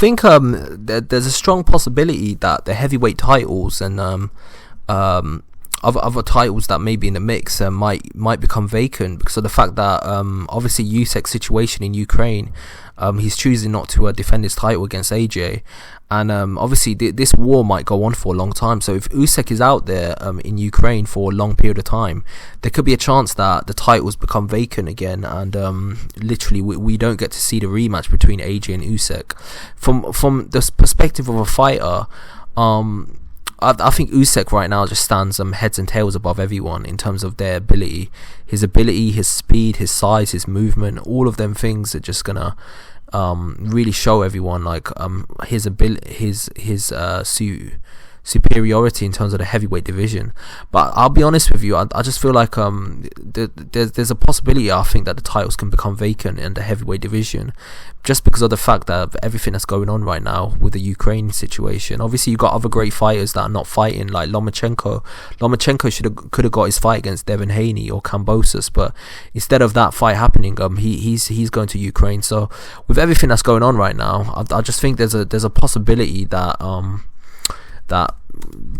think there's a strong possibility that the heavyweight titles and other titles that may be in the mix might become vacant because of the fact that obviously Usyk's situation in Ukraine, he's choosing not to defend his title against AJ, and obviously this war might go on for a long time. So if Usyk is out there in Ukraine for a long period of time, there could be a chance that the titles become vacant again, and literally we don't get to see the rematch between AJ and Usyk. From the perspective of a fighter, I think Usyk right now just stands heads and tails above everyone in terms of their ability, his speed, his size, his movement. All of them things are just gonna really show everyone like his ability, his superiority in terms of the heavyweight division. But I'll be honest with you, I just feel like there's a possibility, I think, that the titles can become vacant in the heavyweight division, just because of the fact that everything that's going on right now with the Ukraine situation. Obviously you've got other great fighters that are not fighting, like Lomachenko could have got his fight against Devin Haney or Kambosos, but instead of that fight happening, he's going to Ukraine. So with everything that's going on right now, I just think there's a possibility that that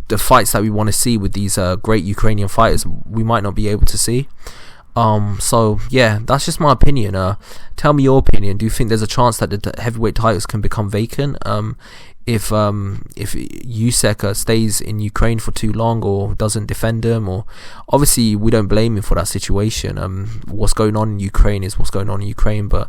the fights that we want to see with these great Ukrainian fighters, we might not be able to see. So yeah, that's just my opinion. Tell me your opinion. Do you think there's a chance that the heavyweight titles can become vacant if Usyk stays in Ukraine for too long or doesn't defend them? Or obviously we don't blame him for that situation. What's going on in Ukraine is what's going on in Ukraine, but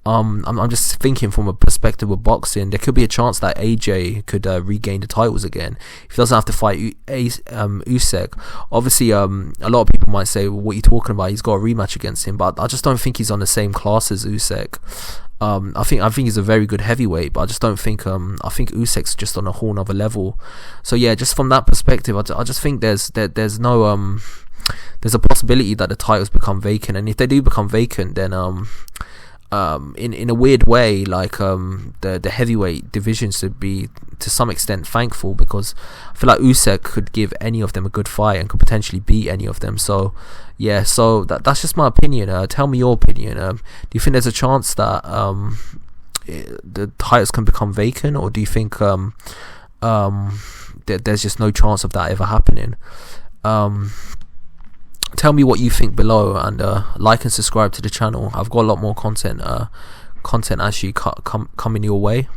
I'm just thinking from a perspective of boxing, there could be a chance that AJ could regain the titles again if he doesn't have to fight Usyk. Obviously a lot of people might say, well, what are you talking about, he's got a rematch against him, but I just don't think he's on the same class as Usyk. I think he's a very good heavyweight, but I just don't think I think Usyk's just on a whole nother level. So yeah, just from that perspective, I just think there's no there's a possibility that the titles become vacant, and if they do become vacant, then in a weird way, like the heavyweight division should be to some extent thankful, because I feel like Usyk could give any of them a good fight and could potentially beat any of them. So yeah, so that's just my opinion. Tell me your opinion. Do you think there's a chance that the titles can become vacant, or do you think there's just no chance of that ever happening? Tell me what you think below, and like and subscribe to the channel. I've got a lot more content actually coming your way.